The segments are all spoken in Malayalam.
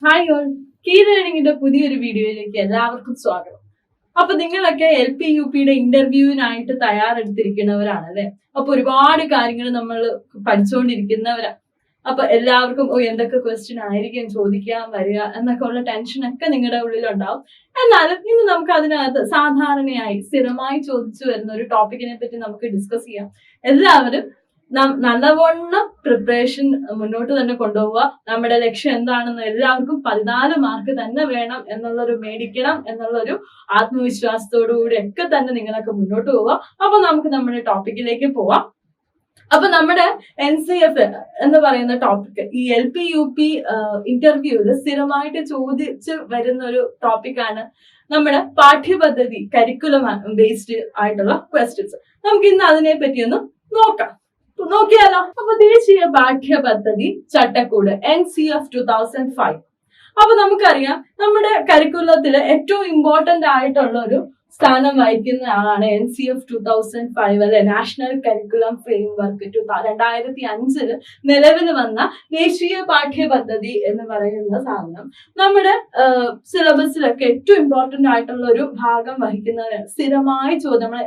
ഹായ് ഓൾ, കീ ലേണിംഗിന്റെ പുതിയൊരു വീഡിയോയിലേക്ക് എല്ലാവർക്കും സ്വാഗതം. അപ്പൊ നിങ്ങളൊക്കെ LP UPയുടെ ഇന്റർവ്യൂവിനായിട്ട് തയ്യാറെടുത്തിരിക്കുന്നവരാണ് അല്ലെ? അപ്പൊ ഒരുപാട് കാര്യങ്ങൾ നമ്മൾ പഠിച്ചുകൊണ്ടിരിക്കുന്നവരാ. അപ്പൊ എല്ലാവർക്കും എന്തൊക്കെ ക്വസ്റ്റ്യൻ ആയിരിക്കും ചോദിക്കാൻ വരിക എന്നൊക്കെ ഉള്ള ടെൻഷനൊക്കെ നിങ്ങളുടെ ഉള്ളിലുണ്ടാവും. എന്നാലും ഇന്ന് നമുക്ക് അതിനകത്ത് സാധാരണയായി സ്ഥിരമായി ചോദിച്ചു വരുന്ന ഒരു ടോപ്പിക്കിനെ പറ്റി നമുക്ക് ഡിസ്കസ് ചെയ്യാം. എല്ലാവരും നല്ലവണ്ണം പ്രിപ്പറേഷൻ മുന്നോട്ട് തന്നെ കൊണ്ടുപോവുക. നമ്മുടെ ലക്ഷ്യം എന്താണെന്ന് എല്ലാവർക്കും 14 മാർക്ക് തന്നെ വേണം എന്നുള്ളൊരു മേടിക്കണം എന്നുള്ളൊരു ആത്മവിശ്വാസത്തോടു കൂടി ഒക്കെ തന്നെ നിങ്ങളൊക്കെ മുന്നോട്ട് പോവുക. അപ്പൊ നമുക്ക് നമ്മുടെ ടോപ്പിക്കിലേക്ക് പോവാം. അപ്പൊ നമ്മുടെ NCF എന്ന് പറയുന്ന ടോപ്പിക് ഈ LP UP ഇന്റർവ്യൂവിൽ സ്ഥിരമായിട്ട് ചോദിച്ച് വരുന്ന ഒരു ടോപ്പിക്കാണ് നമ്മുടെ പാഠ്യപദ്ധതി കരിക്കുലം ബേസ്ഡ് ആയിട്ടുള്ള ക്വസ്റ്റ്യൻസ്. നമുക്ക് ഇന്ന് അതിനെ പറ്റി ഒന്ന് നോക്കിയാലോ. അപ്പൊ ദേശീയ പാഠ്യപദ്ധതി ചട്ടക്കൂട് NCF 2005. അപ്പൊ നമുക്കറിയാം നമ്മുടെ കരിക്കുലത്തില് ഏറ്റവും ഇമ്പോർട്ടന്റ് ആയിട്ടുള്ള ഒരു സ്ഥാനം വഹിക്കുന്ന ആളാണ് NCF 2005 അല്ലെ, നാഷണൽ കരിക്കുലം ഫ്രെയിംവർക്ക്. 2005 നിലവിൽ വന്ന ദേശീയ പാഠ്യപദ്ധതി എന്ന് പറയുന്ന സാധനം നമ്മുടെ സിലബസിലൊക്കെ ഏറ്റവും ഇമ്പോർട്ടന്റ് ആയിട്ടുള്ള ഒരു ഭാഗം വഹിക്കുന്നവരാണ്. സ്ഥിരമായി ചോദ്യം, നമ്മൾ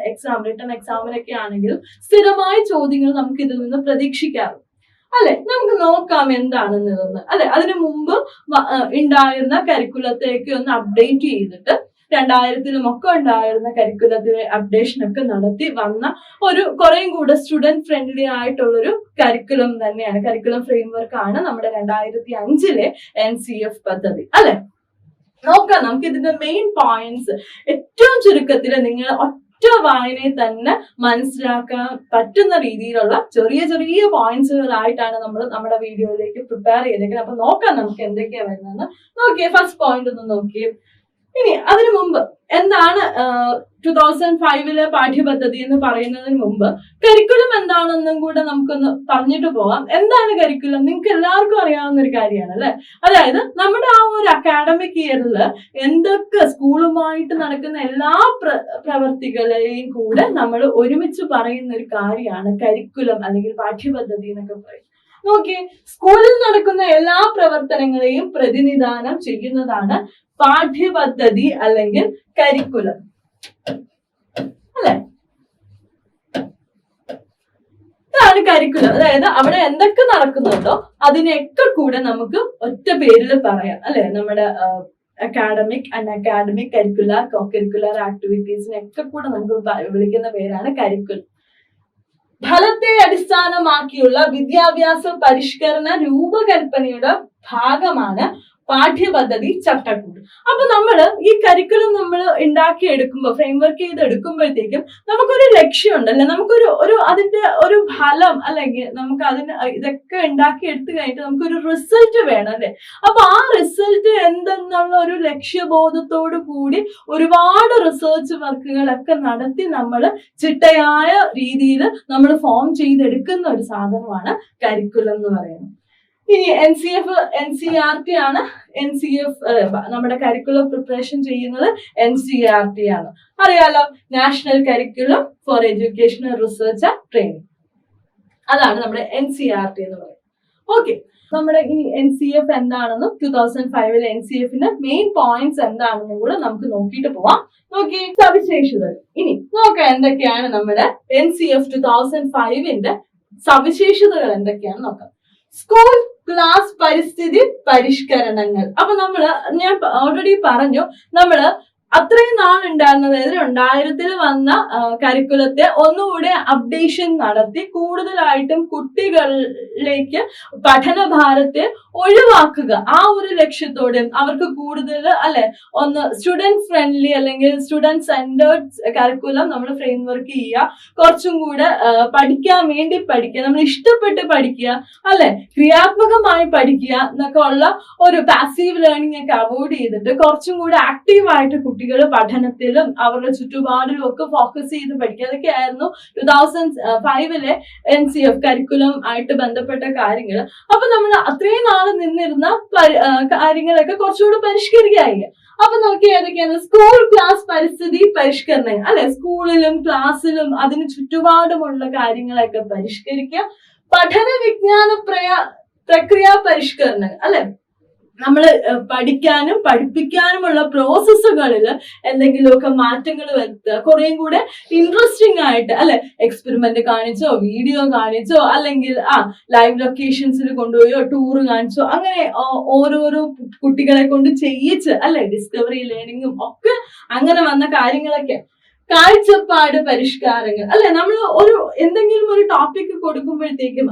റിട്ടൺ എക്സാമിനൊക്കെ ആണെങ്കിലും സ്ഥിരമായ ചോദ്യങ്ങൾ നമുക്ക് ഇതിൽ നിന്ന് പ്രതീക്ഷിക്കാറുണ്ട് അല്ലെ. നമുക്ക് നോക്കാം എന്താണെന്നതൊന്ന് അല്ലെ. അതിനു മുമ്പ് ഉണ്ടായിരുന്ന കരിക്കുലത്തേക്ക് ഒന്ന് അപ്ഡേറ്റ് ചെയ്തിട്ട് 2000-ലും ഒക്കെ ഉണ്ടായിരുന്ന കരിക്കുലത്തിലെ അപ്ഡേഷൻ ഒക്കെ നടത്തി വന്ന ഒരു കുറേയും കൂടെ സ്റ്റുഡന്റ് ഫ്രണ്ട്ലി ആയിട്ടുള്ളൊരു കരിക്കുലം തന്നെയാണ്, കരിക്കുലം ഫ്രെയിംവർക്ക് ആണ് നമ്മുടെ 2005 NCF പദ്ധതി അല്ലെ. നോക്കാം നമുക്ക് ഇതിന്റെ മെയിൻ പോയിന്റ്സ് ഏറ്റവും ചുരുക്കത്തിൽ നിങ്ങൾ ഒറ്റ വായനയിൽ തന്നെ മനസ്സിലാക്കാൻ പറ്റുന്ന രീതിയിലുള്ള ചെറിയ ചെറിയ പോയിന്റ്സുകളായിട്ടാണ് നമ്മൾ നമ്മുടെ വീഡിയോയിലേക്ക് പ്രിപ്പയർ ചെയ്തേക്കുന്നത്. അപ്പൊ നോക്കാം നമുക്ക് എന്തൊക്കെയാ വരുന്നത്. നോക്കിയേ, ഫസ്റ്റ് പോയിന്റ് ഒന്ന് നോക്കിയേ. ഇനി അതിനു മുമ്പ് എന്താണ് 2005 പാഠ്യപദ്ധതി എന്ന് പറയുന്നതിന് മുമ്പ് കരിക്കുലം എന്താണെന്നും കൂടെ നമുക്കൊന്ന് പറഞ്ഞിട്ട് പോവാം. എന്താണ് കരിക്കുലം? നിങ്ങൾക്ക് എല്ലാവർക്കും അറിയാവുന്ന ഒരു കാര്യമാണ് അല്ലെ. അതായത് നമ്മുടെ ആ ഒരു അക്കാഡമിക് ഇയറിൽ എന്തൊക്കെ സ്കൂളുമായിട്ട് നടക്കുന്ന എല്ലാ പ്രവർത്തികളെയും കൂടെ നമ്മൾ ഒരുമിച്ച് പറയുന്ന ഒരു കാര്യമാണ് കരിക്കുലം അല്ലെങ്കിൽ പാഠ്യപദ്ധതി എന്നൊക്കെ പറയും. നോക്കിയേ, സ്കൂളിൽ നടക്കുന്ന എല്ലാ പ്രവർത്തനങ്ങളെയും പ്രതിനിധാനം ചെയ്യുന്നതാണ് പാഠ്യപദ്ധതി അല്ലെങ്കിൽ കരിക്കുലം അല്ലെ. ഇതാണ് കരിക്കുലം. അതായത് അവിടെ എന്തൊക്കെ നടക്കുന്നുണ്ടോ അതിനെയൊക്കെ കൂടെ നമുക്ക് ഒറ്റ പേരിൽ പറയാം അല്ലെ. നമ്മുടെ അക്കാഡമിക്, അൺഅക്കാഡമിക്, കരിക്കുലർ, കോ കരിക്കുലർ ആക്ടിവിറ്റീസിനൊക്കെ കൂടെ നമുക്ക് വിളിക്കുന്ന പേരാണ് കരിക്കുലം. ഫലത്തെ അടിസ്ഥാനമാക്കിയുള്ള വിദ്യാഭ്യാസ പരിഷ്കരണ രൂപകൽപ്പനയുടെ ഭാഗമാണ് പാഠ്യപദ്ധതി ചട്ടക്കൂട്. അപ്പൊ നമ്മള് ഈ കരിക്കുലം നമ്മൾ ഉണ്ടാക്കിയെടുക്കുമ്പോ, ഫ്രെയിംവർക്ക് ചെയ്തെടുക്കുമ്പോഴത്തേക്കും നമുക്കൊരു ലക്ഷ്യമുണ്ട് അല്ലെ, നമുക്കൊരു അതിന്റെ ഒരു ഫലം അല്ലെങ്കിൽ നമുക്ക് അതിന് ഇതൊക്കെ ഉണ്ടാക്കി എടുത്തു കഴിഞ്ഞിട്ട് നമുക്കൊരു റിസൾട്ട് വേണം അല്ലെ. അപ്പൊ ആ റിസൾട്ട് എന്തെന്നുള്ള ഒരു ലക്ഷ്യബോധത്തോടു കൂടി ഒരുപാട് റിസർച്ച് വർക്കുകളൊക്കെ നടത്തി നമ്മൾ ചിട്ടയായ രീതിയിൽ നമ്മൾ ഫോം ചെയ്തെടുക്കുന്ന ഒരു സാധനമാണ് കരിക്കുലം എന്ന് പറയുന്നത്. ഇനി NCERT ആണ്. NCF നമ്മുടെ കരിക്കുലം പ്രിപ്പറേഷൻ ചെയ്യുന്നത് NCERT ആണ്, അറിയാലോ, national curriculum four educational research and training. അതാണ് നമ്മുടെ NCERT എന്ന് പറയുന്നത്. ഓക്കെ, നമ്മുടെ ഈ NCF എന്താണെന്നും 2005 NCFന്റെ മെയിൻ പോയിന്റ്സ് എന്താണെന്നും കൂടെ നമുക്ക് നോക്കിയിട്ട് പോവാം. നോക്കി, സവിശേഷതകൾ. ഇനി നോക്കാം എന്തൊക്കെയാണ് നമ്മുടെ NCF 2005 സവിശേഷതകൾ എന്തൊക്കെയാണെന്ന് നോക്കാം. സ്കൂൾ ക്ലാസ് പരിസ്ഥിതി പരിഷ്കരണങ്ങൾ. അപ്പൊ ഞാൻ ഓൾറെഡി പറഞ്ഞു, നമ്മള് അത്രയും നാളുണ്ടായിരുന്നത് 2000-ൽ വന്ന കരിക്കുലത്തെ ഒന്നുകൂടെ അപ്ഡേഷൻ നടത്തി കൂടുതലായിട്ടും കുട്ടികളിലേക്ക് പഠനഭാരത്തെ ഒഴിവാക്കുക, ആ ഒരു ലക്ഷ്യത്തോടെ അവർക്ക് കൂടുതൽ അല്ലെ ഒന്ന് സ്റ്റുഡന്റ് ഫ്രണ്ട്ലി അല്ലെങ്കിൽ സ്റ്റുഡന്റ് സെന്റേർഡ് കരിക്കുലം നമ്മൾ ഫ്രെയിംവർക്ക് ചെയ്യുക. കുറച്ചും കൂടെ പഠിക്കാൻ വേണ്ടി പഠിക്കുക, നമ്മൾ ഇഷ്ടപ്പെട്ട് പഠിക്കുക അല്ലെ, ക്രിയാത്മകമായി പഠിക്കുക എന്നൊക്കെ ഉള്ള ഒരു പാസീവ് ലേണിംഗ് ഒക്കെ അവോയ്ഡ് ചെയ്തിട്ട് കുറച്ചും കൂടെ ആക്റ്റീവായിട്ട് കുട്ടികൾ പഠനത്തിലും അവരുടെ ചുറ്റുപാടിലും ഒക്കെ ഫോക്കസ് ചെയ്ത് പഠിക്കുക. അതൊക്കെയായിരുന്നു 2005 NCF കരിക്കുലം ആയിട്ട് ബന്ധപ്പെട്ട കാര്യങ്ങൾ. അപ്പൊ നമ്മൾ അത്രയും നാൾ നിന്നിരുന്ന കാര്യങ്ങളൊക്കെ കുറച്ചുകൂടി പരിഷ്കരിക്കുക. അപ്പൊ നോക്കി ഏതൊക്കെയാണ്? സ്കൂൾ ക്ലാസ് പരിസ്ഥിതി പരിഷ്കരണം അല്ലെ, സ്കൂളിലും ക്ലാസ്സിലും അതിന് ചുറ്റുപാടുമുള്ള കാര്യങ്ങളൊക്കെ പരിഷ്കരിക്കുക. പഠന വിജ്ഞാന പ്രക്രിയ പരിഷ്കരണം അല്ലെ, നമ്മൾ പഠിക്കാനും പഠിപ്പിക്കാനുമുള്ള പ്രോസസ്സുകളിൽ എന്തെങ്കിലുമൊക്കെ മാറ്റങ്ങൾ വരുത്തുക, കുറേയും കൂടെ ഇൻട്രസ്റ്റിംഗ് ആയിട്ട് അല്ലെ, എക്സ്പെരിമെന്റ് കാണിച്ചോ, വീഡിയോ കാണിച്ചോ, അല്ലെങ്കിൽ ലൈവ് ലൊക്കേഷൻസിൽ കൊണ്ടുപോയോ, ടൂർ കാണിച്ചോ, അങ്ങനെ ഓരോരോ കുട്ടികളെ കൊണ്ട് ചെയ്യിച്ച് അല്ലെ, ഡിസ്കവറി ലേണിങ്ങും ഒക്കെ അങ്ങനെ വന്ന കാര്യങ്ങളൊക്കെ. കാഴ്ചപ്പാട് പരിഷ്കാരങ്ങൾ അല്ലെ, നമ്മൾ എന്തെങ്കിലും ഒരു ടോപ്പിക് കൊടുക്കുമ്പോഴത്തേക്കും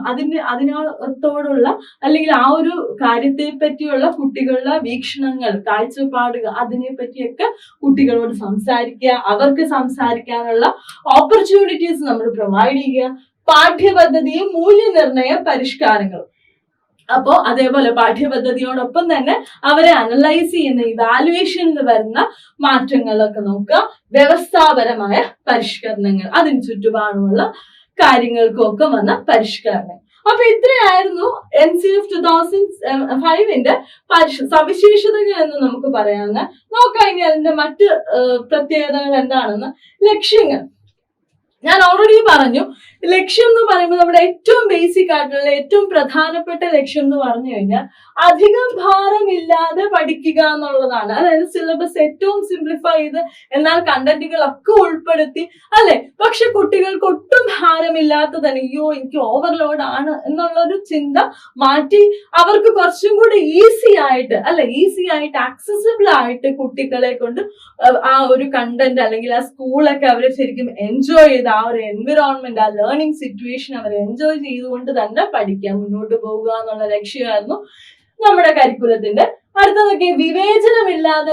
അതിനോടൊള്ള അല്ലെങ്കിൽ ആ ഒരു കാര്യത്തെ പറ്റിയുള്ള കുട്ടികളുടെ വീക്ഷണങ്ങൾ, കാഴ്ചപ്പാടുകൾ, അതിനെ പറ്റിയൊക്കെ കുട്ടികളോട് സംസാരിക്കുക, അവർക്ക് സംസാരിക്കാനുള്ള ഓപ്പർച്യൂണിറ്റീസ് നമ്മൾ പ്രൊവൈഡ് ചെയ്യുക. പാഠ്യപദ്ധതിയും മൂല്യനിർണയ പരിഷ്കാരങ്ങളും. അപ്പോ അതേപോലെ പാഠ്യപദ്ധതിയോടൊപ്പം തന്നെ അവരെ അനലൈസ് ചെയ്യുന്ന ഇവാലുവേഷനിൽ വരുന്ന മാറ്റങ്ങളൊക്കെ നോക്കുക. വ്യവസ്ഥാപരമായ പരിഷ്കരണങ്ങൾ, അതിന് ചുറ്റുപാടുമുള്ള കാര്യങ്ങൾക്കൊക്കെ വന്ന പരിഷ്കരണങ്ങൾ. അപ്പൊ ഇത്രയായിരുന്നു NCF 2005 സവിശേഷതകൾ എന്ന് നമുക്ക് പറയാവുന്ന. നോക്കാം ഇനി അതിന്റെ മറ്റ് പ്രത്യേകതകൾ എന്താണെന്ന്. ലക്ഷ്യങ്ങൾ ഞാൻ ഓൾറെഡി പറഞ്ഞു. ലക്ഷ്യം എന്ന് പറയുമ്പോൾ നമ്മുടെ ഏറ്റവും ബേസിക് ആയിട്ടുള്ള ഏറ്റവും പ്രധാനപ്പെട്ട ലക്ഷ്യം എന്ന് പറഞ്ഞു കഴിഞ്ഞാൽ അധികം ഭാരമില്ലാതെ പഠിക്കുക എന്നുള്ളതാണ്. അതായത് സിലബസ് ഏറ്റവും സിംപ്ലിഫൈ ചെയ്ത് എന്നാൽ കണ്ടന്റുകളൊക്കെ ഉൾപ്പെടുത്തി അല്ലെ, പക്ഷെ കുട്ടികൾക്ക് ഒട്ടും ഭാരമില്ലാത്ത തന്നെ അയ്യോ എനിക്ക് ഓവർലോഡ് ആണ് എന്നുള്ളൊരു ചിന്ത മാറ്റി അവർക്ക് കുറച്ചും കൂടി ഈസി ആയിട്ട് ആക്സസിബിൾ ആയിട്ട് കുട്ടികളെ കൊണ്ട് ആ ഒരു കണ്ടന്റ് അല്ലെങ്കിൽ ആ സ്കൂളൊക്കെ അവരെ ശരിക്കും എൻജോയ് ചെയ്ത് ആ ഒരു എൻവിറോൺമെന്റ്, ആ ലേണിംഗ് സിറ്റുവേഷൻ അവർ എൻജോയ് ചെയ്തുകൊണ്ട് തന്നെ പഠിക്കാൻ മുന്നോട്ട് പോവുക എന്നുള്ള ലക്ഷ്യമായിരുന്നു നമ്മുടെ കരിക്കുലത്തിന്റെ. അടുത്തതൊക്കെ വിവേചനമില്ലാതെ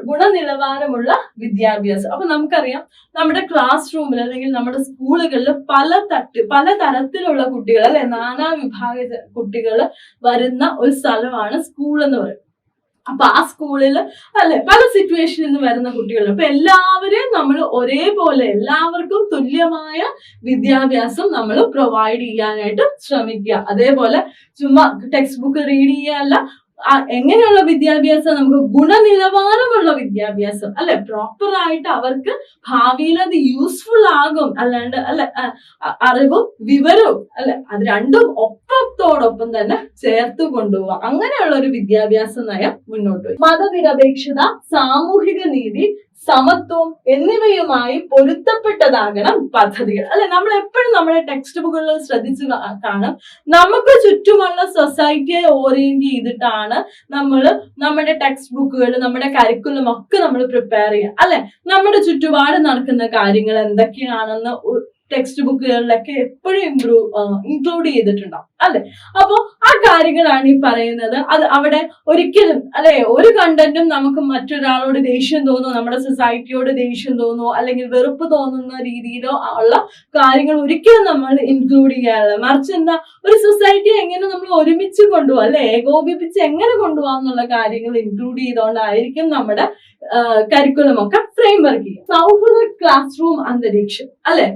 ഗുണനിലവാരമുള്ള വിദ്യാഭ്യാസം. അപ്പൊ നമുക്കറിയാം നമ്മുടെ ക്ലാസ് റൂമിൽ അല്ലെങ്കിൽ നമ്മുടെ സ്കൂളുകളിൽ പല തരത്തിലുള്ള കുട്ടികൾ അല്ലെ, നാനാ വിഭാഗ കുട്ടികൾ വരുന്ന ഒരു സ്ഥലമാണ് സ്കൂൾ എന്ന് പറയുന്നത്. അപ്പൊ ആ സ്കൂളിൽ അല്ലെ പല സിറ്റുവേഷനിൽ നിന്ന് വരുന്ന കുട്ടികളുണ്ട്. അപ്പൊ എല്ലാവരെയും നമ്മൾ ഒരേപോലെ എല്ലാവർക്കും തുല്യമായ വിദ്യാഭ്യാസം നമ്മൾ പ്രൊവൈഡ് ചെയ്യാനായിട്ട് ശ്രമിക്കുക. അതേപോലെ ചുമ്മാ ടെക്സ്റ്റ് ബുക്ക് റീഡ് ചെയ്യാനല്ല, എങ്ങനെയുള്ള വിദ്യാഭ്യാസം, നമുക്ക് ഗുണനിലവാരമുള്ള വിദ്യാഭ്യാസം അല്ലെ, പ്രോപ്പർ ആയിട്ട് അവർക്ക് ഭാവിയിൽ അത് യൂസ്ഫുൾ ആകും. അല്ലാണ്ട് അറിവും വിവരവും അല്ലെ, അത് രണ്ടും ഒപ്പത്തോടൊപ്പം തന്നെ ചേർത്ത് കൊണ്ടുപോവാം. അങ്ങനെയുള്ള ഒരു വിദ്യാഭ്യാസ നയം മുന്നോട്ട് പോയി. മതനിരപേക്ഷത, സാമൂഹിക നീതി, സമത്വം എന്നിവയുമായി പൊരുത്തപ്പെട്ടതാകണം പദ്ധതികൾ അല്ലെ. നമ്മൾ എപ്പോഴും നമ്മുടെ ടെക്സ്റ്റ് ബുക്കുകളിൽ ശ്രദ്ധിച്ച് കാണും, നമുക്ക് ചുറ്റുമുള്ള സൊസൈറ്റിയെ ഓറിയന്റ് ചെയ്തിട്ടാണ് നമ്മൾ നമ്മുടെ ടെക്സ്റ്റ് ബുക്കുകൾ, നമ്മുടെ കരിക്കുലം ഒക്കെ നമ്മൾ പ്രിപ്പയർ ചെയ്യുക അല്ലെ. നമ്മുടെ ചുറ്റുപാട് നടക്കുന്ന കാര്യങ്ങൾ എന്തൊക്കെയാണെന്ന് ടെക്സ്റ്റ് ബുക്കുകളിലൊക്കെ എപ്പോഴും ഇൻക്ലൂഡ് ചെയ്തിട്ടുണ്ടാവും അല്ലെ. അപ്പോ ആ കാര്യങ്ങളാണ് ഈ പറയുന്നത്. അത് അവിടെ ഒരിക്കലും അല്ലെ ഒരു കണ്ടന്റും നമുക്ക് മറ്റൊരാളോട് ദേഷ്യം തോന്നുമോ, നമ്മുടെ സൊസൈറ്റിയോട് ദേഷ്യം തോന്നുമോ, അല്ലെങ്കിൽ വെറുപ്പ് തോന്നുന്ന രീതിയിലോ ഉള്ള കാര്യങ്ങൾ ഒരിക്കലും നമ്മൾ ഇൻക്ലൂഡ് ചെയ്യാറില്ല. മറിച്ച് എന്താ, ഒരു സൊസൈറ്റിയെ എങ്ങനെ നമ്മൾ ഒരുമിച്ച് കൊണ്ടുപോകാം അല്ലെ, ഏകോപിപ്പിച്ച് എങ്ങനെ കൊണ്ടുപോകാം എന്നുള്ള കാര്യങ്ങൾ ഇൻക്ലൂഡ് ചെയ്തുകൊണ്ടായിരിക്കും നമ്മുടെ കരിക്കുലം ഒക്കെ ഫ്രെയിം വർക്ക് ചെയ്യുക. സൗഹൃദ ക്ലാസ് റൂം അന്തരീക്ഷം അല്ലെ.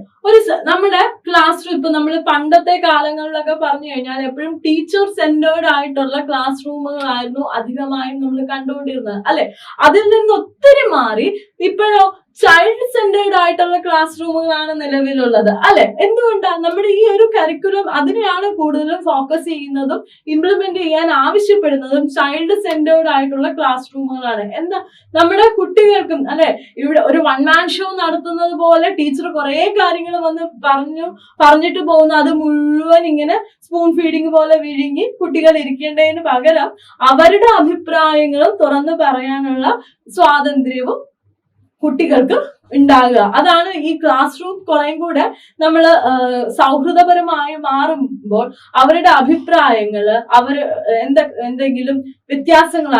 നമ്മുടെ ക്ലാസ് റൂം ഇപ്പൊ നമ്മൾ പണ്ടത്തെ കാലങ്ങളിലൊക്കെ പറഞ്ഞു കഴിഞ്ഞാൽ എപ്പോഴും ടീച്ചർ സെന്റേർഡ് ആയിട്ടുള്ള ക്ലാസ് റൂമുകളായിരുന്നു അധികമായും നമ്മൾ കണ്ടുകൊണ്ടിരുന്നത് അല്ലെ. അതിൽ നിന്ന് ഒത്തിരി മാറി ഇപ്പോഴോ ചൈൽഡ് സെന്റേർഡ് ആയിട്ടുള്ള ക്ലാസ് റൂമുകളാണ് നിലവിലുള്ളത് അല്ലെ. എന്തുകൊണ്ടാണ്? നമ്മുടെ ഈ ഒരു കരിക്കുലം അതിനെയാണ് കൂടുതലും ഫോക്കസ് ചെയ്യുന്നതും ഇംപ്ലിമെന്റ് ചെയ്യാൻ ആവശ്യപ്പെടുന്നതും പറഞ്ഞതും സെന്റേർഡ് ആയിട്ടുള്ള ക്ലാസ് റൂമുകളാണ്. എന്താ, നമ്മുടെ കുട്ടികൾക്കും അല്ലെ ഇവിടെ ഒരു വൺ മാൻ ഷോ നടത്തുന്നത് പോലെ ടീച്ചർ കുറെ കാര്യങ്ങൾ വന്ന് പറഞ്ഞിട്ട് പോകുന്നു, അത് മുഴുവൻ ഇങ്ങനെ സ്പൂൺ ഫീഡിങ് പോലെ വിഴുങ്ങി കുട്ടികൾ ഇരിക്കേണ്ടതിന് പകരം അവരുടെ അഭിപ്രായങ്ങളും തുറന്നു പറയാനുള്ള സ്വാതന്ത്ര്യവും കുട്ടികൾക്ക് ഉണ്ടാകുക. അതാണ് ഈ ക്ലാസ് റൂം കുറേം കൂടെ നമ്മൾ സൗഹൃദപരമായി മാറുമ്പോൾ അവരുടെ അഭിപ്രായങ്ങള്, എന്തെങ്കിലും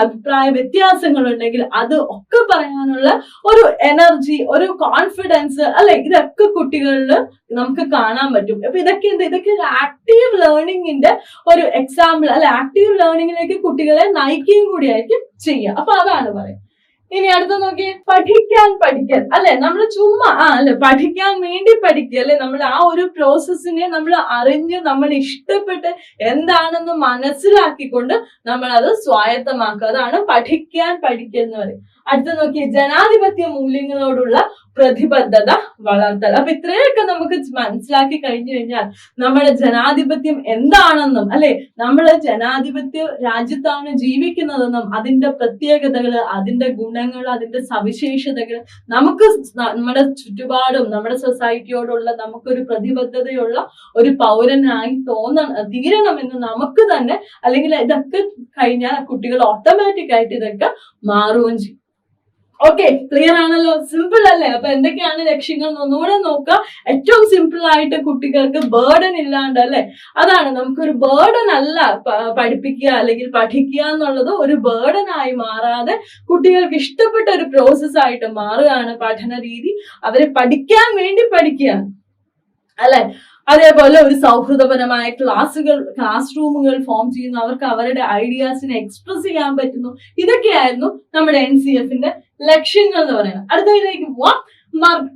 അഭിപ്രായ വ്യത്യാസങ്ങൾ ഉണ്ടെങ്കിൽ അത് ഒക്കെ പറയാനുള്ള ഒരു എനർജി, ഒരു കോൺഫിഡൻസ് അല്ലെ, ഇതൊക്കെ കുട്ടികളിൽ നമുക്ക് കാണാൻ പറ്റും. അപ്പൊ ഇതൊക്കെ ഒരു ആക്റ്റീവ് ലേണിംഗിന്റെ ഒരു എക്സാമ്പിൾ അല്ലെ. ആക്റ്റീവ് ലേണിംഗിലേക്ക് കുട്ടികളെ നയിക്കുകയും കൂടിയായിരിക്കും ചെയ്യുക. അപ്പൊ അതാണ് പറയുന്നത്. ഇനി അടുത്ത നോക്കിയേ, പഠിക്കൽ അല്ലെ, നമ്മൾ ചുമ്മാ അല്ലെ പഠിക്കാൻ വേണ്ടി പഠിക്കുക അല്ലെ, നമ്മൾ ആ ഒരു പ്രോസസ്സിനെ നമ്മൾ അറിഞ്ഞ് നമ്മൾ ഇഷ്ടപ്പെട്ട് എന്താണെന്ന് മനസ്സിലാക്കിക്കൊണ്ട് നമ്മൾ അത് സ്വായത്തമാക്കുക. അതാണ് പഠിക്കൽ എന്ന് പറയും. അടുത്ത നോക്കിയേ, ജനാധിപത്യ മൂല്യങ്ങളോടുള്ള പ്രതിബദ്ധത വളർത്തൽ. അപ്പൊ ഇത്രയൊക്കെ നമുക്ക് മനസ്സിലാക്കി കഴിഞ്ഞു കഴിഞ്ഞാൽ നമ്മുടെ ജനാധിപത്യം എന്താണെന്നും അല്ലെ, നമ്മൾ ജനാധിപത്യ രാജ്യത്താണ് ജീവിക്കുന്നതെന്നും അതിന്റെ പ്രത്യേകതകൾ, അതിന്റെ ഗുണങ്ങൾ, അതിന്റെ സവിശേഷതകൾ, നമുക്ക് നമ്മുടെ ചുറ്റുപാടും നമ്മുടെ സൊസൈറ്റിയോടുള്ള നമുക്കൊരു പ്രതിബദ്ധതയുള്ള ഒരു പൗരനായി തീരണമെന്ന് നമുക്ക് തന്നെ, അല്ലെങ്കിൽ ഇതൊക്കെ കഴിഞ്ഞാൽ കുട്ടികൾ ഓട്ടോമാറ്റിക് ആയിട്ട് ഇതൊക്കെ മാറുകയും ചെയ്യും. ഓക്കെ, ക്ലിയർ ആണല്ലോ, സിമ്പിൾ അല്ലേ? അപ്പൊ എന്തൊക്കെയാണ് ലക്ഷ്യങ്ങൾ ഒന്നുകൂടെ നോക്കുക. ഏറ്റവും സിമ്പിൾ ആയിട്ട് കുട്ടികൾക്ക് ബേർഡൻ ഇല്ലാണ്ട് അല്ലെ, അതാണ് നമുക്കൊരു ബേർഡൻ അല്ല പഠിപ്പിക്കുക അല്ലെങ്കിൽ പഠിക്കുക എന്നുള്ളത് ഒരു ബേർഡൻ ആയി മാറാതെ കുട്ടികൾക്ക് ഇഷ്ടപ്പെട്ട ഒരു പ്രോസസ് ആയിട്ട് മാറുകയാണ് പഠന രീതി. അവരെ പഠിക്കാൻ വേണ്ടി പഠിക്കുകയാണ് അല്ലെ. അതേപോലെ ഒരു സൗഹൃദപരമായ ക്ലാസ് റൂമുകൾ ഫോം ചെയ്യുന്നു, അവർക്ക് അവരുടെ ഐഡിയാസിനെ എക്സ്പ്രസ് ചെയ്യാൻ പറ്റുന്നു. ഇതൊക്കെയായിരുന്നു നമ്മുടെ NCF-ന്റെ ലക്ഷ്യങ്ങൾ എന്ന് പറയുന്നത്. അടുത്തതിലേക്ക് പോവാം,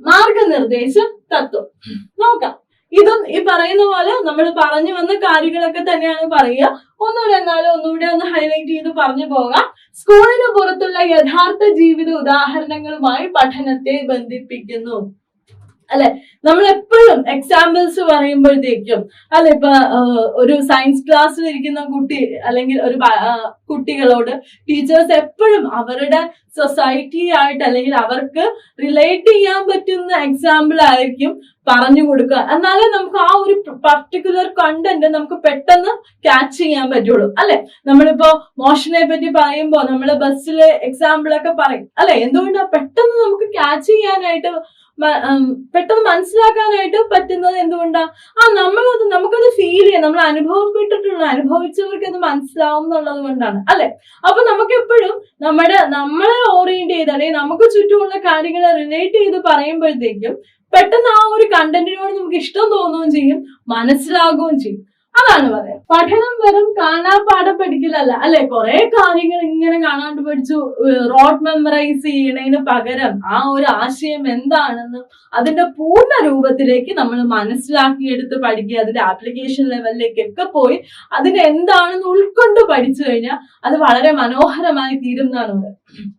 മാർഗനിർദ്ദേശ തത്വം നോക്കാം. ഇതും ഈ പറയുന്ന പോലെ നമ്മൾ പറഞ്ഞു വന്ന കാര്യങ്ങളൊക്കെ തന്നെയാണ് പറയുക. ഒന്നുകൂടെ ഒന്ന് ഹൈലൈറ്റ് ചെയ്ത് പറഞ്ഞു പോകാം. സ്കൂളിന് പുറത്തുള്ള യഥാർത്ഥ ജീവിത ഉദാഹരണങ്ങളുമായി പഠനത്തെ ബന്ധിപ്പിക്കുന്നു അല്ലെ. നമ്മൾ എപ്പോഴും എക്സാമ്പിൾസ് പറയുമ്പോഴത്തേക്കും അല്ലെ, ഇപ്പൊ ഒരു സയൻസ് ക്ലാസ്സിൽ ഇരിക്കുന്ന കുട്ടി അല്ലെങ്കിൽ ഒരു കുട്ടികളോട് ടീച്ചേഴ്സ് എപ്പോഴും അവരുടെ സൊസൈറ്റി ആയിട്ട് അല്ലെങ്കിൽ അവർക്ക് റിലേറ്റ് ചെയ്യാൻ പറ്റുന്ന എക്സാമ്പിൾ ആയിരിക്കും പറഞ്ഞു കൊടുക്കുക. എന്നാലേ നമുക്ക് ആ ഒരു പർട്ടിക്കുലർ കണ്ടന്റ് നമുക്ക് പെട്ടെന്ന് ക്യാച്ച് ചെയ്യാൻ പറ്റുള്ളൂ അല്ലെ. നമ്മളിപ്പോ മോഷനെ പറ്റി പറയുമ്പോ നമ്മള് ബസ്സിലെ എക്സാമ്പിൾ ഒക്കെ പറയും അല്ലെ. എന്തുകൊണ്ടാ പെട്ടെന്ന് നമുക്ക് ക്യാച്ച് ചെയ്യാനായിട്ട്, പെട്ടെന്ന് മനസ്സിലാക്കാനായിട്ട് പറ്റുന്നത് എന്തുകൊണ്ടാ? നമുക്കത് ഫീൽ ചെയ്യാം, നമ്മൾ അനുഭവിച്ചവർക്ക് അത് മനസ്സിലാവും എന്നുള്ളത് കൊണ്ടാണ് അല്ലെ. അപ്പൊ നമുക്കെപ്പോഴും നമ്മളെ ഓറിയന്റ് ചെയ്ത് അല്ലെങ്കിൽ നമുക്ക് ചുറ്റുമുള്ള കാര്യങ്ങളെ റിലേറ്റ് ചെയ്ത് പറയുമ്പോഴത്തേക്കും പെട്ടെന്ന് ആ ഒരു കണ്ടന്റിനോട് നമുക്ക് ഇഷ്ടം തോന്നുകയും ചെയ്യും, മനസ്സിലാകുകയും ചെയ്യും. അതാണ് പറയാം. പഠനം വെറും കാണാപ്പാഠം പഠിക്കലല്ല അല്ലെ. കുറെ കാര്യങ്ങൾ ഇങ്ങനെ കാണാണ്ട് പഠിച്ചു റോഡ് മെമ്മറൈസ് ചെയ്യണതിന് പകരം ആ ഒരു ആശയം എന്താണെന്ന് അതിന്റെ പൂർണ്ണ രൂപത്തിലേക്ക് നമ്മൾ മനസ്സിലാക്കിയെടുത്ത് പഠിക്കുക. അതിന്റെ ആപ്ലിക്കേഷൻ ലെവലിലേക്കൊക്കെ പോയി അതിന് എന്താണെന്ന് ഉൾക്കൊണ്ട് പഠിച്ചു കഴിഞ്ഞാൽ അത് വളരെ മനോഹരമായി തീരുന്നതാണ് പറയുന്നത്.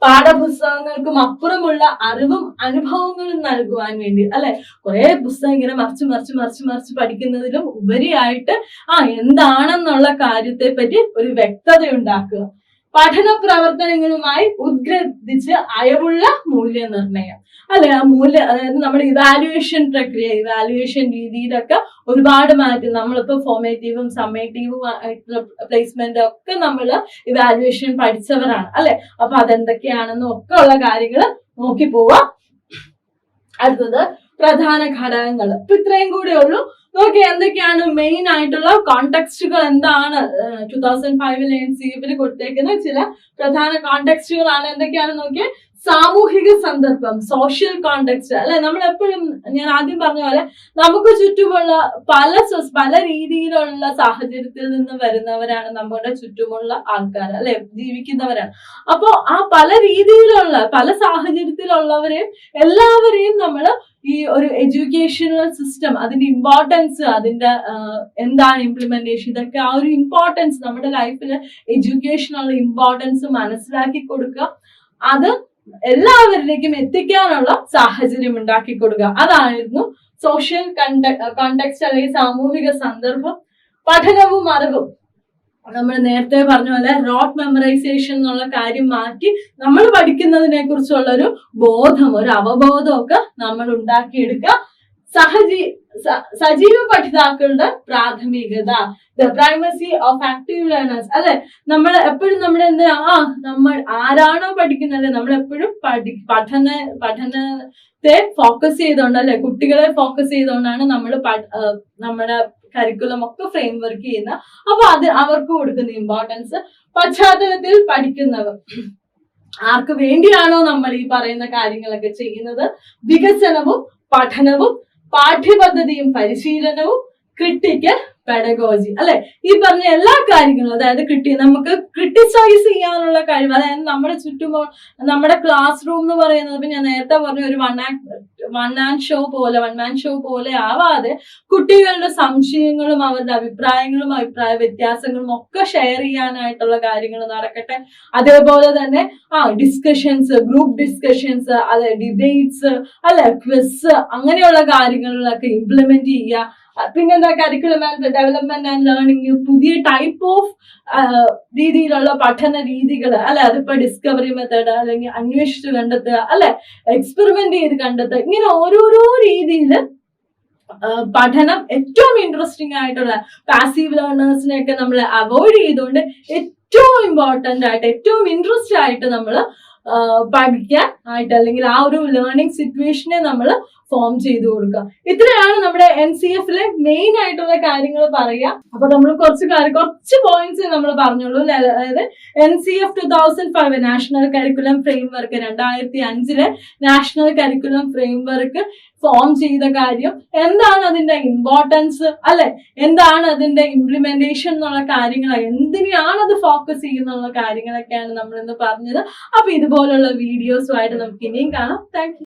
പാഠപുസ്തകങ്ങൾക്കും അപ്പുറമുള്ള അറിവും അനുഭവങ്ങളും നൽകുവാൻ വേണ്ടി അല്ലെ. കുറെ പുസ്തകം ഇങ്ങനെ മറിച്ച് പഠിക്കുന്നതിലും ഉപരിയായിട്ട് എന്താണെന്നുള്ള കാര്യത്തെ പറ്റി ഒരു വ്യക്തത ഉണ്ടാക്കുക. പഠന പ്രവർത്തനങ്ങളുമായി ഉദ്ഗ്രഥിച്ച് അയവുള്ള മൂല്യനിർണ്ണയം അല്ലെ. ആ അതായത് നമ്മുടെ ഇവാലുവേഷൻ പ്രക്രിയ, ഇവാലുവേഷൻ രീതിയിലൊക്കെ ഒരുപാട് മാറ്റം. നമ്മളിപ്പോ ഫോർമേറ്റീവും സമ്മേറ്റീവും ആയിട്ടുള്ള പ്ലേസ്മെന്റ് ഒക്കെ നമ്മൾ ഇവാലുവേഷൻ പഠിച്ചവരാണ് അല്ലെ. അപ്പൊ അതെന്തൊക്കെയാണെന്നും ഒക്കെ ഉള്ള കാര്യങ്ങൾ നോക്കി പോവാം. അടുത്തത് പ്രധാന ഘടകങ്ങൾ. ഇപ്പൊ ഇത്രയും കൂടെ ഉള്ളൂ. നോക്കി എന്തൊക്കെയാണ് മെയിൻ ആയിട്ടുള്ള കോണ്ടെക്സ്റ്റുകൾ, എന്താണ് 2005 NCF കൊടുത്തേക്കുന്ന ചില പ്രധാന കോണ്ടെക്സ്റ്റുകളാണ്. എന്തൊക്കെയാണ് നോക്കിയേ. സാമൂഹിക സന്ദർഭം, സോഷ്യൽ കോണ്ടെക്സ്റ്റ് അല്ലെ. നമ്മൾ എപ്പോഴും ഞാൻ ആദ്യം പറഞ്ഞ പോലെ നമുക്ക് ചുറ്റുമുള്ള പല രീതിയിലുള്ള സാഹചര്യത്തിൽ നിന്ന് വരുന്നവരാണ് നമ്മുടെ ചുറ്റുമുള്ള ആൾക്കാർ അല്ലെ, ജീവിക്കുന്നവരാണ്. അപ്പോ ആ പല രീതിയിലുള്ള പല സാഹചര്യത്തിലുള്ളവരെയും എല്ലാവരെയും നമ്മൾ ഈ ഒരു എഡ്യൂക്കേഷണൽ സിസ്റ്റം, അതിന്റെ ഇമ്പോർട്ടൻസ്, അതിന്റെ എന്താണ് ഇംപ്ലിമെന്റേഷൻ, ഇതൊക്കെ ആ ഒരു ഇമ്പോർട്ടൻസ് നമ്മുടെ ലൈഫിൽ എഡ്യൂക്കേഷനുള്ള ഇമ്പോർട്ടൻസ് മനസ്സിലാക്കി കൊടുക്കുക, അത് എല്ലാവരിലേക്കും എത്തിക്കാനുള്ള സാഹചര്യം ഉണ്ടാക്കി കൊടുക്കുക. അതായിരുന്നു സോഷ്യൽ കോണ്ടെക്സ്റ്റ് അല്ലെങ്കിൽ സാമൂഹിക സന്ദർഭം. പഠനവും അറിവും നമ്മൾ നേരത്തെ പറഞ്ഞ പോലെ റോഡ് മെമ്മറൈസേഷൻ എന്നുള്ള കാര്യം മാറ്റി നമ്മൾ പഠിക്കുന്നതിനെ കുറിച്ചുള്ള ഒരു ബോധം, ഒരു അവബോധം ഒക്കെ നമ്മൾ ഉണ്ടാക്കിയെടുക്കുക. സജീവ പഠിതാക്കളുടെ പ്രാഥമികത, the primacy of active learners അല്ലെ. നമ്മൾ എപ്പോഴും നമ്മൾ ആരാണോ പഠിക്കുന്നത്, നമ്മൾ എപ്പോഴും പഠനത്തെ ഫോക്കസ് ചെയ്തുകൊണ്ട് അല്ലെ, കുട്ടികളെ ഫോക്കസ് ചെയ്തുകൊണ്ടാണ് നമ്മൾ നമ്മുടെ കരിക്കുലം ഒക്കെ ഫ്രെയിം വർക്ക് ചെയ്യുന്ന. അപ്പൊ അത് അവർക്ക് കൊടുക്കുന്ന ഇമ്പോർട്ടൻസ്. പശ്ചാത്തലത്തിൽ പഠിക്കുന്നവർ, ആർക്ക് വേണ്ടിയാണോ നമ്മൾ ഈ പറയുന്ന കാര്യങ്ങളൊക്കെ ചെയ്യുന്നത്, വികസനവും പഠനവും പാഠ്യപദ്ധതിയും പരിശീലനവും ക്രിട്ടിക്കൽ പെഡഗോജി അല്ലെ, ഈ പറഞ്ഞ എല്ലാ കാര്യങ്ങളും, അതായത് നമുക്ക് ക്രിട്ടിസൈസ് ചെയ്യാനുള്ള കഴിവ്, അതായത് നമ്മുടെ ചുറ്റുമ്പോൾ നമ്മുടെ ക്ലാസ് റൂം എന്ന് പറയുന്നത്, ഇപ്പൊ ഞാൻ നേരത്തെ പറഞ്ഞ ഒരു വൺ മാൻ ഷോ പോലെ ആവാതെ കുട്ടികളുടെ സംശയങ്ങളും അവരുടെ അഭിപ്രായങ്ങളും അഭിപ്രായ വ്യത്യാസങ്ങളും ഒക്കെ ഷെയർ ചെയ്യാനായിട്ടുള്ള കാര്യങ്ങൾ നടക്കട്ടെ. അതേപോലെ തന്നെ ഡിസ്കഷൻസ്, ഗ്രൂപ്പ് ഡിസ്കഷൻസ്, അതെ ഡിബേറ്റ്സ് അല്ലെ, ക്വിസ്, അങ്ങനെയുള്ള കാര്യങ്ങളിലൊക്കെ ഇംപ്ലിമെന്റ് ചെയ്യുക. പിന്നെന്താ, curriculum and development and learning, പുതിയ ടൈപ്പ് ഓഫ് രീതിയിലുള്ള പഠന രീതികൾ അല്ലെ, അതിപ്പോ ഡിസ്കവറി മെത്തേഡ് അല്ലെങ്കിൽ അന്വേഷിച്ച് കണ്ടെത്തുക അല്ലെ, എക്സ്പെരിമെന്റ് ചെയ്ത് കണ്ടെത്തുക, ഇങ്ങനെ ഓരോരോ രീതിയിൽ പഠനം ഏറ്റവും ഇൻട്രസ്റ്റിംഗ് ആയിട്ടുള്ള പാസീവ് ലേണേഴ്സിനെയൊക്കെ നമ്മൾ അവോയ്ഡ് ചെയ്തുകൊണ്ട് ഏറ്റവും ഇമ്പോർട്ടന്റ് ആയിട്ട് ഏറ്റവും ഇൻട്രസ്റ്റ് ആയിട്ട് നമ്മൾ പഠിക്കാൻ ആയിട്ട് അല്ലെങ്കിൽ ആ ഒരു ലേണിംഗ് സിറ്റുവേഷനെ നമ്മൾ ഫോം ചെയ്ത് കൊടുക്കുക. ഇത്രയാണ് നമ്മുടെ NCF-ലെ മെയിൻ ആയിട്ടുള്ള കാര്യങ്ങൾ പറയുക. അപ്പൊ നമ്മൾ കുറച്ച് പോയിന്റ്സ് നമ്മൾ പറഞ്ഞോളൂ. അതായത് NCF 2005 national curriculum framework, 2005 national curriculum framework form ചെയ്ത കാര്യം എന്താണ്, അതിന്റെ ഇമ്പോർട്ടൻസ് അല്ലെ, എന്താണ് അതിന്റെ ഇംപ്ലിമെന്റേഷൻ എന്നുള്ള കാര്യങ്ങൾ, എന്തിനാണ് അത് ഫോക്കസ് ചെയ്യുന്നുള്ള കാര്യങ്ങളൊക്കെയാണ് നമ്മൾ ഇന്ന് പറഞ്ഞത്. അപ്പൊ ഇതുപോലുള്ള വീഡിയോസുമായിട്ട് നമുക്ക് ഇനിയും കാണാം. Thank you.